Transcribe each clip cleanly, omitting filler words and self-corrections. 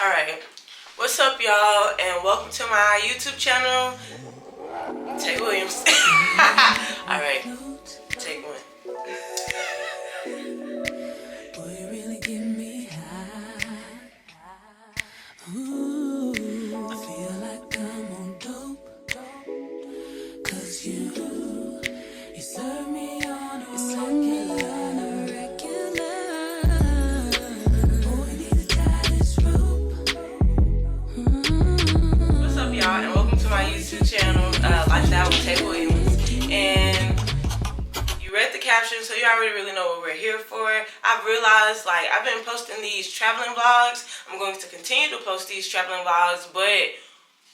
Alright, what's up y'all, and welcome to my YouTube channel, TaWilliams. Alright, take one. Boy, you really give me high. Ooh, I feel like I'm on dope, 'cause you serve me on a regular. Y'all, and welcome to my YouTube channel, Lifestyle with TaWilliams. And you read the caption, so you already really know what we're here for. I've realized, like, I've been posting these traveling vlogs. I'm going to continue to post these traveling vlogs, but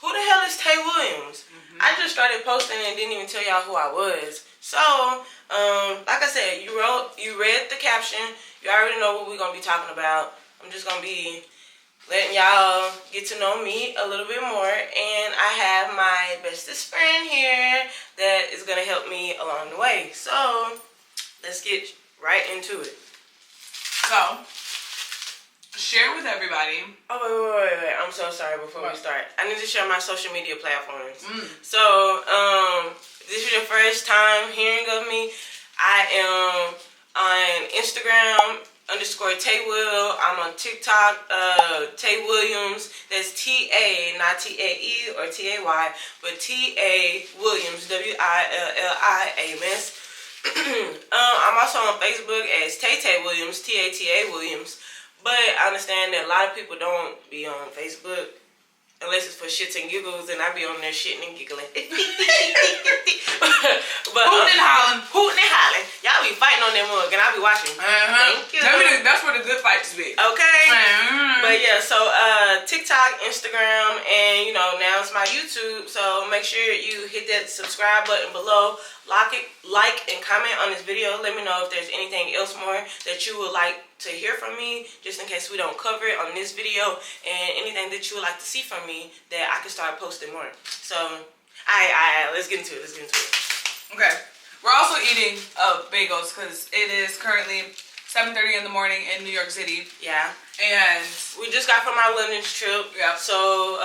who the hell is TaWilliams? I just started posting and didn't even tell y'all who I was. So, like I said, you read the caption. You already know what we're gonna be talking about. I'm just gonna be letting y'all get to know me a little bit more, and I have my bestest friend here that is gonna help me along the way. So let's get right into it. So share with everybody. Oh wait. I'm so sorry. Before we start, I need to share my social media platforms. So if this is your first time hearing of me, I am on Instagram _TaWill. I'm on TikTok, TaWilliams. That's T-A, not T-A-E or T-A-Y, but TaWilliams, W-I-L-L-I-A-M-S. I'm also on Facebook as TaWilliams, T-A-T-A Williams. But I understand that a lot of people don't be on Facebook unless it's for shits and giggles, and I be on there shitting and giggling. But hooting and hollering. Y'all be fighting on that mug, and I be watching. Thank you. That's where the good fights be. Okay. But yeah, so TikTok, Instagram, and now it's my YouTube. So make sure you hit that subscribe button below. Like and comment on this video. Let me know if there's anything else more that you would like to hear from me, just in case we don't cover it on this video, and anything that you would like to see from me that I can start posting more. So, alright, let's get into it. Okay, we're also eating bagels because it is currently 7:30 in the morning in New York City. Yeah, and we just got from our London trip. Yeah. So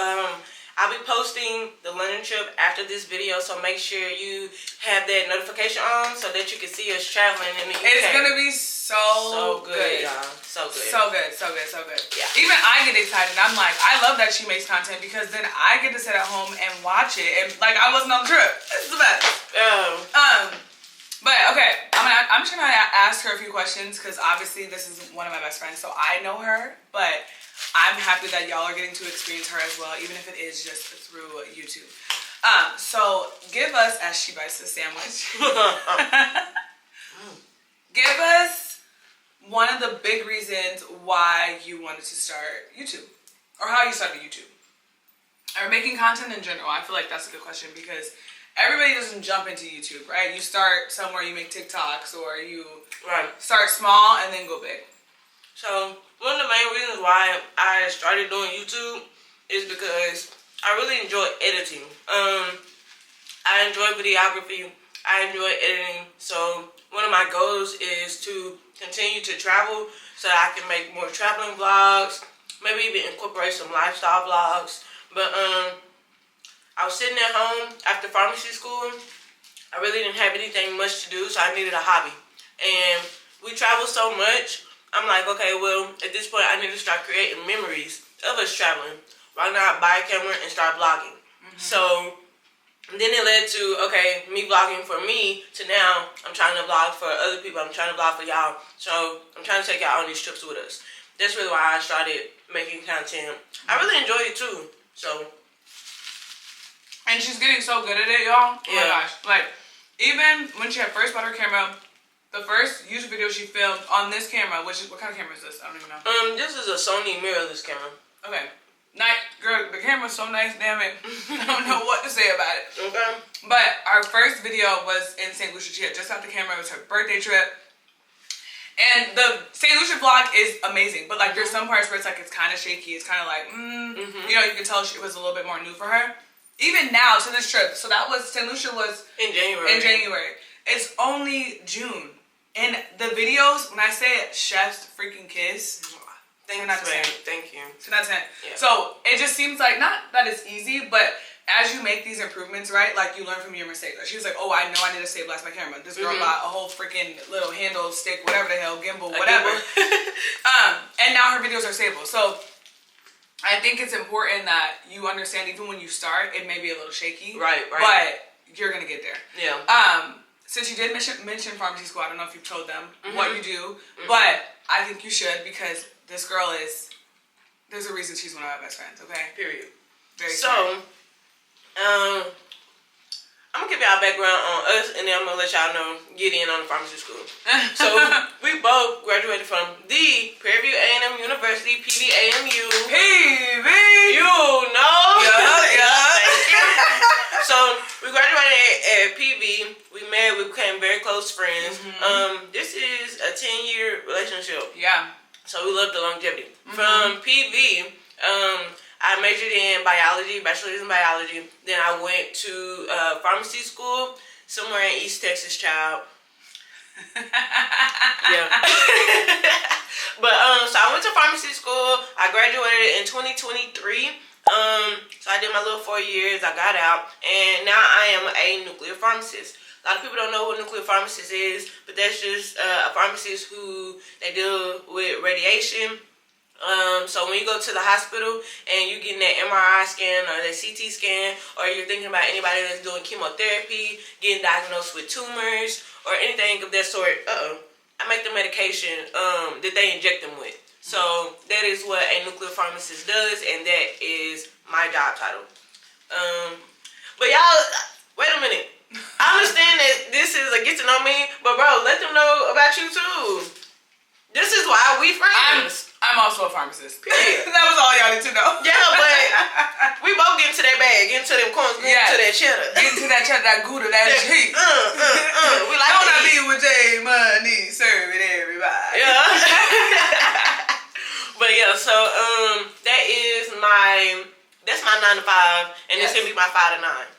I'll be posting the London trip after this video, so make sure you have that notification on so that you can see us traveling in the UK. It's gonna be so good, y'all. So good. Yeah. Even I get excited. I'm like, I love that she makes content because then I get to sit at home and watch it, and like I wasn't on the trip. It's the best. But okay, I'm just gonna ask her a few questions because obviously this is one of my best friends, so I know her, but I'm happy that y'all are getting to experience her as well, even if it is just through YouTube. So give us, as she bites the sandwich, give us one of the big reasons why you wanted to start YouTube, or how you started YouTube, or making content in general. I feel like that's a good question because everybody doesn't jump into YouTube, right? You start somewhere, you make TikToks, or you start small and then go big. So one of the main reasons why I started doing YouTube is because I really enjoy editing. I enjoy videography. I enjoy editing. So one of my goals is to continue to travel so I can make more traveling vlogs, maybe even incorporate some lifestyle vlogs. But I was sitting at home after pharmacy school. I really didn't have anything much to do, so I needed a hobby. And we travel so much. I'm like, okay, well, at this point, I need to start creating memories of us traveling. Why not buy a camera and start vlogging? So then it led to, okay, me vlogging for me to now I'm trying to vlog for other people. I'm trying to vlog for y'all. So I'm trying to take y'all on these trips with us. That's really why I started making content. I really enjoy it too. So. And she's getting so good at it, y'all. Oh yeah. My gosh. Like, even when she had first bought her camera, the first YouTube video she filmed on this camera, what kind of camera is this? I don't even know. This is a Sony mirrorless camera. Okay. Girl, the camera's so nice, damn it. I don't know what to say about it. Okay. But our first video was in St. Lucia. She had just got the camera. It was her birthday trip. And the St. Lucia vlog is amazing. But like there's some parts where it's like it's kind of shaky. It's kind of like, you can tell it was a little bit more new for her. Even now to this trip. So that was, St. Lucia was in January. It's only June. And the videos, when I say chef's freaking kiss, Thanks, 10 out of 10. Thank you. 10 out of 10. Yeah. So it just seems like, not that it's easy, but as you make these improvements, right, like you learn from your mistakes. Like she was like, oh, I know I need to stabilize my camera. This girl bought a whole freaking little handle, stick, whatever the hell, gimbal, whatever. And now her videos are stable. So I think it's important that you understand, even when you start, it may be a little shaky. Right. But you're going to get there. Yeah. Since you did mention pharmacy school, I don't know if you've told them what you do, but I think you should, because this girl there's a reason she's one of my best friends, okay? Period. Very so, I'm gonna give y'all background on us, and then I'm gonna let y'all know, get in on the pharmacy school. So, we both graduated from the Prairie View A&M University, PVAMU. PV! You know? Yeah. So, we graduated at PV. We met, we became very close friends. This is a 10-year relationship. Yeah. So, we love the longevity. From PV, I majored in biology, bachelor's in biology. Then I went to pharmacy school somewhere in East Texas, child. Yeah. But so I went to pharmacy school. I graduated in 2023. So I did my little 4 years. I got out, and now I am a nuclear pharmacist. A lot of people don't know what nuclear pharmacist is, but that's just a pharmacist who they deal with radiation. So when you go to the hospital and you getting that MRI scan or that CT scan, or you're thinking about anybody that's doing chemotherapy, getting diagnosed with tumors or anything of that sort, I make the medication that they inject them with. So that is what a nuclear pharmacist does, and that is my job title. But y'all, wait a minute. I understand that this is a get to know me, but bro, let them know about you too. This is why we friends. I'm also a pharmacist. Period. That was all y'all need to know. Yeah, but we both get into that bag, get into them corns, get into that cheddar. Get into that cheddar, that Gouda, that cheese. We like don't to be with J Money serving everybody. Yeah. But yeah, so that's my 9 to 5, and this gonna be my 5 to 9.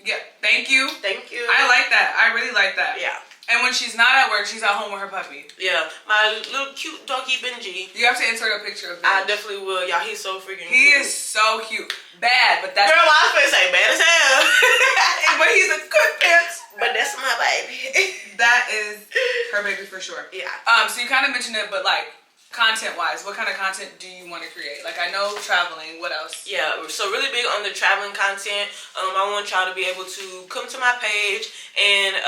Yeah, thank you. Thank you. I like that. I really like that. Yeah. And when she's not at work, she's at home with her puppy. Yeah, my little cute doggy Benji. You have to insert a picture of him. I definitely will. Y'all, he's so freaking cute. He is so cute. Bad, but that's... Girl, I was gonna say bad as hell. But he's a good pants. But that's my baby. That is her baby for sure. Yeah. So you kind of mentioned it, but like, content-wise, what kind of content do you want to create? Like, I know traveling. What else? Yeah, so really big on the traveling content. I want y'all to be able to come to my page and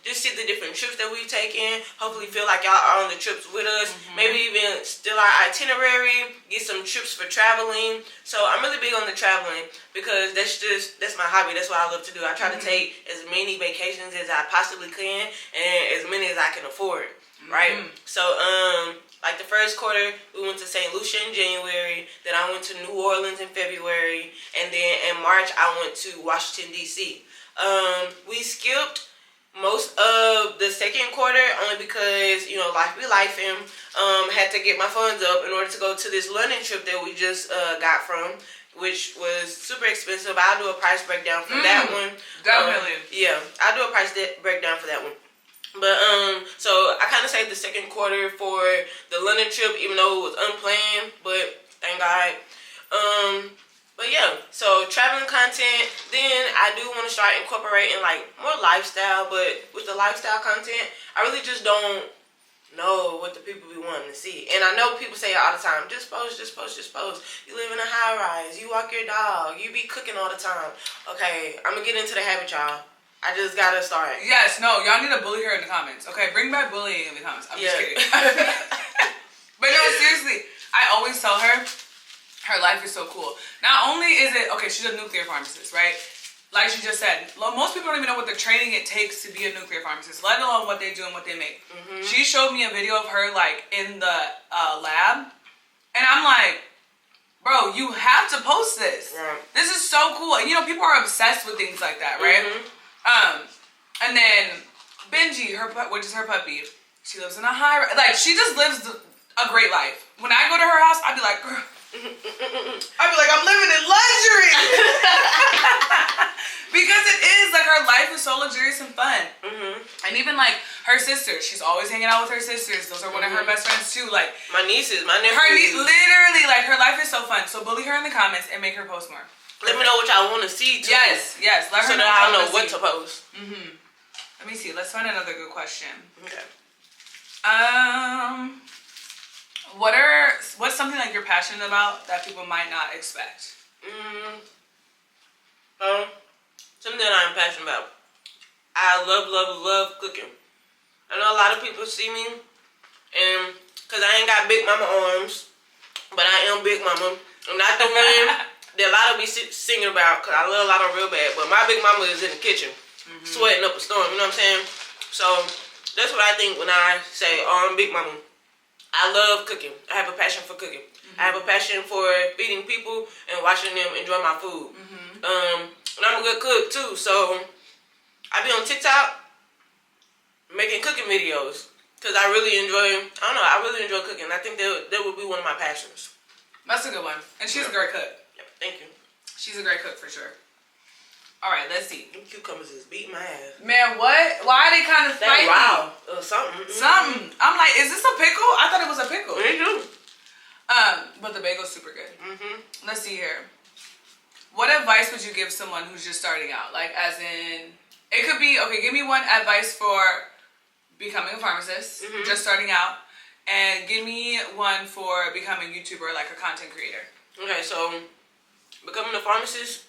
just see the different trips that we've taken. Hopefully feel like y'all are on the trips with us. Maybe even steal our itinerary, get some trips for traveling. So I'm really big on the traveling because that's my hobby. That's what I love to do. I try to take as many vacations as I possibly can and as many as I can afford. Right? So like the first quarter, we went to St. Lucia in January. Then I went to New Orleans in February. And then in March, I went to Washington, D.C. We skipped most of the second quarter only because, you know, life be lifing. Had to get my funds up in order to go to this London trip that we just got from, which was super expensive. I'll do a price breakdown for that one. Definitely. Yeah, I'll do a price breakdown for that one. But, so I kind of saved the second quarter for the London trip, even though it was unplanned, but thank God. But yeah, so traveling content, then I do want to start incorporating like more lifestyle, but with the lifestyle content, I really just don't know what the people be wanting to see. And I know people say it all the time, just post, just post, just post. You live in a high rise, you walk your dog, you be cooking all the time. Okay, I'm gonna get into the habit, y'all. I just gotta start. Yes, no, y'all need to bully her in the comments. Okay, bring back bullying in the comments. I'm just kidding. But no, seriously, I always tell her life is so cool. Not only is it, okay, she's a nuclear pharmacist, right? Like she just said, most people don't even know what the training it takes to be a nuclear pharmacist, let alone what they do and what they make. She showed me a video of her like in the lab, and I'm like, bro, you have to post this. Right. This is so cool. And you know, people are obsessed with things like that, right? And then Benji, which is her puppy, she lives in a high, like she just lives a great life. When I go to her house, I'd be like, girl, I'd be like, I'm living in luxury. Because it is like her life is so luxurious and fun. And even like her Her sisters. She's always hanging out with her sisters. Those are one of her best friends too. Like my nieces, my nephews. Literally, like her life is so fun. So bully her in the comments and make her post more. Let me know what y'all want to see too. Yes. Let her so know. So that I'll know what to post. Let me see. Let's find another good question. Okay. What's something like you're passionate about that people might not expect? Something that I'm passionate about. I love cooking. I know a lot of people see me, and because I ain't got big mama arms, but I am big mama. I'm not the one that a lot of me singing about, because I love a lot of real bad, but my big mama is in the kitchen, sweating up a storm, you know what I'm saying? So that's what I think when I say, oh, I'm big mama. I love cooking. I have a passion for cooking. I have a passion for feeding people and watching them enjoy my food. And I'm a good cook too, so I be on TikTok making cooking videos because I really enjoy cooking. I think that would be one of my passions. That's a good one. And she's a great cook. Yeah, thank you. She's a great cook for sure. All right, let's see. Them cucumbers is beating my ass. Man, what? Why are they kind of spicy? Wow. Something. Something. I'm like, is this a pickle? I thought it was a pickle. Me too. But the bagel's super good. Let's see here. What advice would you give someone who's just starting out? Like, as in, it could be, okay, give me one advice for becoming a pharmacist, just starting out, and give me one for becoming a YouTuber, like a content creator. Okay, so becoming a pharmacist,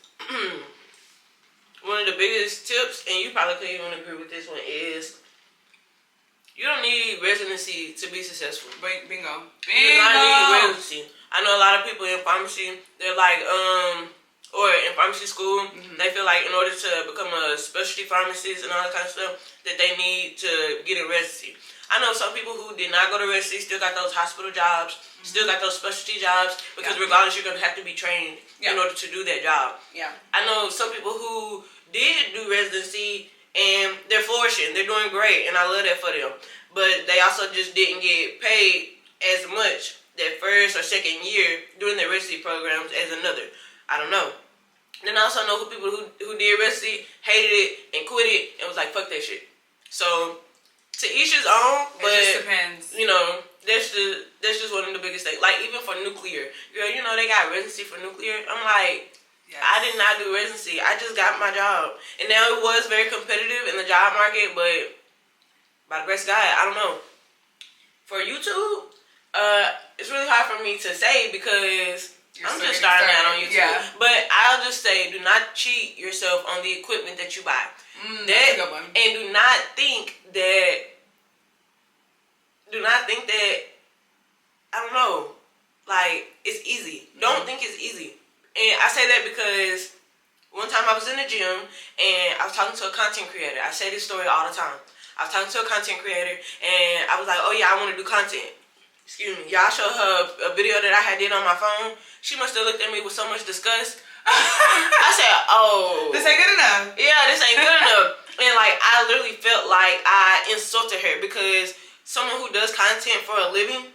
one of the biggest tips, and you probably couldn't even agree with this one, is you don't need residency to be successful. Bingo. You don't need residency. I know a lot of people in pharmacy, they're like, or in pharmacy school, they feel like in order to become a specialty pharmacist and all that kind of stuff, that they need to get a residency. I know some people who did not go to residency still got those hospital jobs, still got those specialty jobs, because regardless, you're going to have to be trained in order to do that job. I know some people who did do residency and they're flourishing, they're doing great, and I love that for them. But they also just didn't get paid as much that first or second year doing their residency programs as another. I don't know. Then I also know people who did residency, hated it, and quit it, and was like, fuck that shit. So, to each his own, but, it just depends. You know, that's just one of the biggest things. Like, even for nuclear. Girl, you know, they got residency for nuclear. I'm like, I did not do residency. I just got my job. And now it was very competitive in the job market, but by the grace of God, I don't know. For YouTube, it's really hard for me to say because I'm just starting out on YouTube. But I'll just say, do not cheat yourself on the equipment that you buy. That's a good one. And do not think that, I don't know, like, it's easy. Don't think it's easy. And I say that because one time I was in the gym and I was talking to a content creator. I say this story all the time. I was talking to a content creator and I was like, oh yeah, I want to do content. Excuse me. Y'all showed her a video that I had did on my phone. She must have looked at me with so much disgust. I said, oh. This ain't good enough. Yeah, this ain't good enough. And like, I literally felt like I insulted her because someone who does content for a living,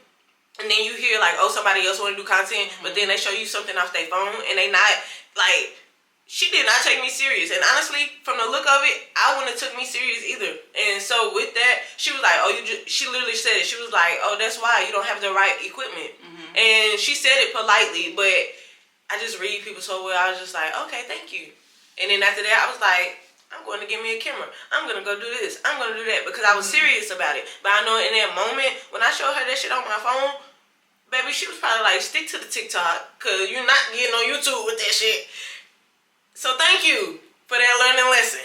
and then you hear like, oh, somebody else want to do content, but then they show you something off their phone, and they not, like, she did not take me serious. And honestly, from the look of it, I wouldn't have took me serious either. And so with that, she was like, oh, she literally said it. She was like, oh, that's why you don't have the right equipment. And she said it politely, but I just read people so well. I was just like, okay, thank you. And then after that, I was like, I'm going to get me a camera. I'm going to go do this. I'm going to do that because I was serious about it. But I know in that moment, when I showed her that shit on my phone, baby, she was probably like, stick to the TikTok because you're not getting on YouTube with that shit. So thank you for that learning lesson.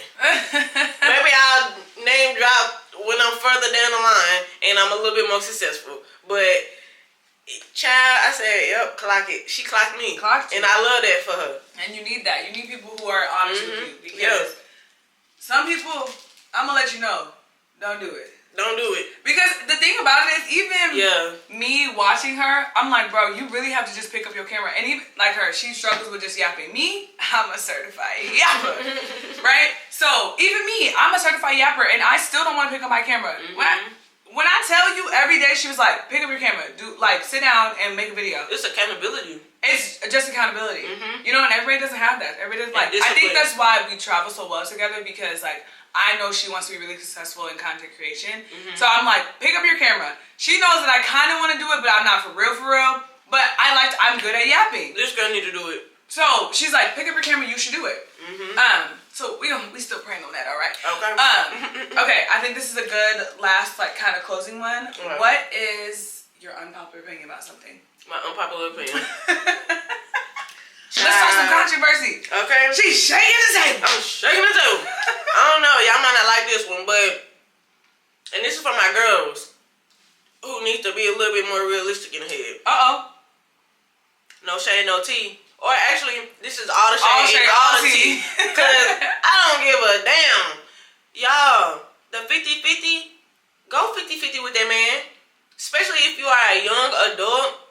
Maybe I'll name drop when I'm further down the line and I'm a little bit more successful. But, child, I said, yep, clock it. She clocked me. And I love that for her. And you need that. You need people who are honest with you. Because some people, I'm going to let you know, don't do it. Don't do it. Because the thing about it is, even me watching her, I'm like, bro, you really have to just pick up your camera. And even like her, she struggles with just yapping. Me, I'm a certified yapper, right? So even me, I'm a certified yapper, and I still don't want to pick up my camera. When I tell you every day, she was like, pick up your camera, sit down and make a video. It's accountability. It's just accountability. You know, and everybody doesn't have that. Everybody doesn't I think that's why we travel so well together because like, I know she wants to be really successful in content creation. So I'm like, pick up your camera. She knows that I kind of want to do it, but I'm not for real. But I'm good at yapping. This girl need to do it. So she's like, pick up your camera, you should do it. So we still praying on that, all right? Okay. Okay, I think this is a good last like kind of closing one. Right. What is your unpopular opinion about something? My unpopular opinion. Let's talk some controversy. Okay. She's shaking his head. I'm shaking it too. I don't know. Y'all might not like this one, but and this is for my girls who need to be a little bit more realistic in the head. No shade, no tea. Or actually, this is all the shade, all the tea. Because I don't give a damn. Y'all, the 50-50, go 50-50 with that man. Especially if you are a young adult.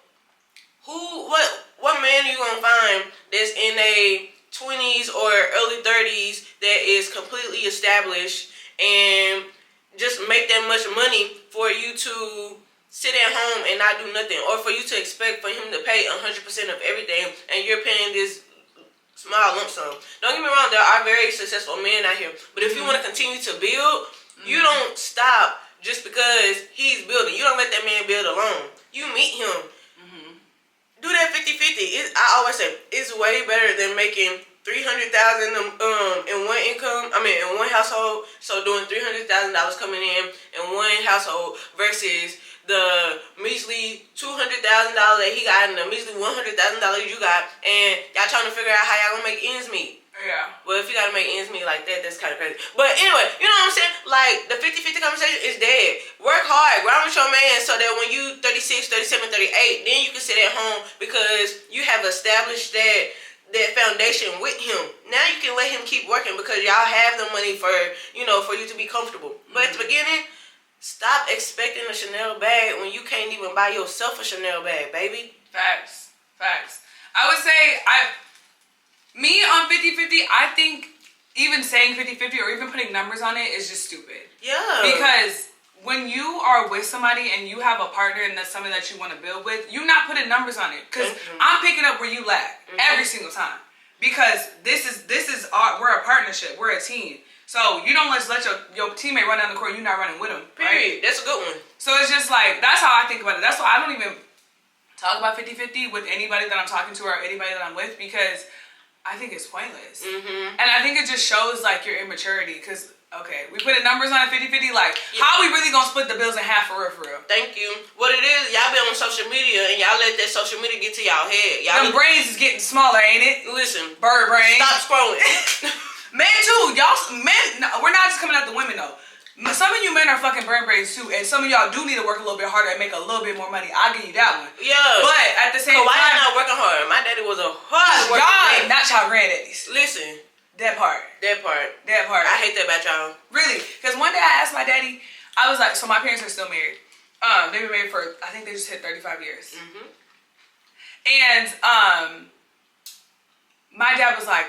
What man are you going to find that's in a 20s or early 30s that is completely established and just make that much money for you to sit at home and not do nothing, or for you to expect for him to pay 100% of everything and you're paying this small lump sum? Don't get me wrong, there are very successful men out here, but if you want to continue to build, you don't stop just because he's building. You don't let that man build alone. You meet him. Do that 50-50. I always say it's way better than making $300,000 in one income. In one household. So doing $300,000 coming in one household versus the measly $200,000 that he got and the measly $100,000 you got, and y'all trying to figure out how y'all gonna make ends meet. Yeah. Well, if you gotta make ends meet like that, that's kind of crazy. But anyway, you know what I'm saying? Like, the 50-50 conversation is dead. Work hard, grind with your man so that when you 36, 37, 38, then you can sit at home because you have established that foundation with him. Now you can let him keep working because y'all have the money for you to be comfortable. But at the beginning, stop expecting a Chanel bag when you can't even buy yourself a Chanel bag, baby. Facts. I would say me on 50-50, I think even saying 50-50 or even putting numbers on it is just stupid. Yeah. Because when you are with somebody and you have a partner and that's something that you want to build with, you're not putting numbers on it. Because I'm picking up where you lack every single time. Because we're a partnership. We're a team. So you don't just let your teammate run down the court, you're not running with him. Period. Right? That's a good one. So it's just like, that's how I think about it. That's why I don't even talk about 50-50 with anybody that I'm talking to or anybody that I'm with, because I think it's pointless. And I think it just shows like your immaturity. Because, okay, we put the numbers on a 50-50, like, how are we really gonna split the bills in half for real? Thank you. What it is, y'all be on social media and y'all let that social media get to y'all head. Them brains is getting smaller, ain't it? Listen. Bird brain. Stop scrolling. Men too. We're not just coming at the women though. Some of you men are fucking bird brains too, and some of y'all do need to work a little bit harder and make a little bit more money. I'll give you that one. Yeah. But at the same time, why y'all not working hard? My daddy was a hard worker. Y'all not y'all granddaddies. Listen. That part. I hate that about y'all. Really? Because one day I asked my daddy, I was like, so my parents are still married. They've been married for, I think they just hit 35 years. And my dad was like,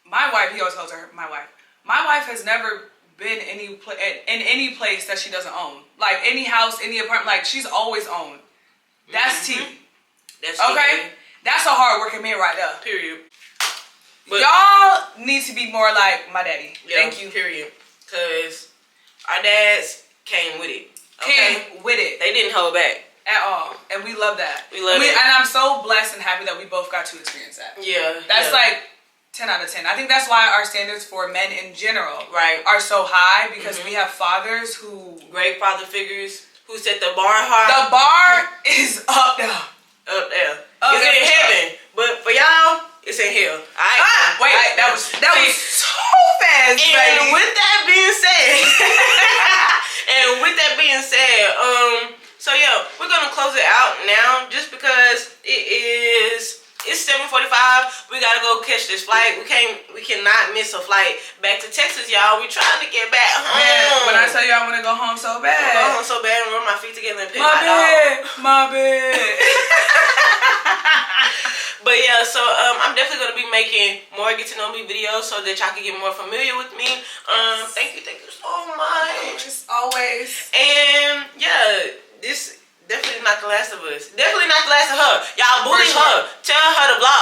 my wife, he always calls her my wife has never been in any place that she doesn't own. Like any house, any apartment, like she's always owned. That's T. That's okay? That's a hard-working man right there. Period. But y'all need to be more like my daddy. Yeah, thank you. Period. Because our dads came with it. Okay? Came with it. They didn't hold back. At all. And we love that. We love it. And I'm so blessed and happy that we both got to experience that. Yeah. That's like 10 out of 10. I think that's why our standards for men in general are so high, because we have fathers who... Great father figures who set the bar high. The bar is up there. Up there. It's in heaven. But for y'all, it's in hell. Wait, that was so fast, and baby. With that being said, so yeah, we're gonna close it out now just because it's 7:45. We gotta go catch this flight. We cannot miss a flight back to Texas, y'all. We trying to get back home. Man, when I tell you I want to go home so bad. I go home so bad and rub my feet together and pick my dog. My bed. But yeah, so I'm definitely gonna be making more get to know me videos so that y'all can get more familiar with me. Thank you so much. Just always. And yeah, this definitely not the last of us. Definitely not the last of her. Y'all bully her. Tell her to block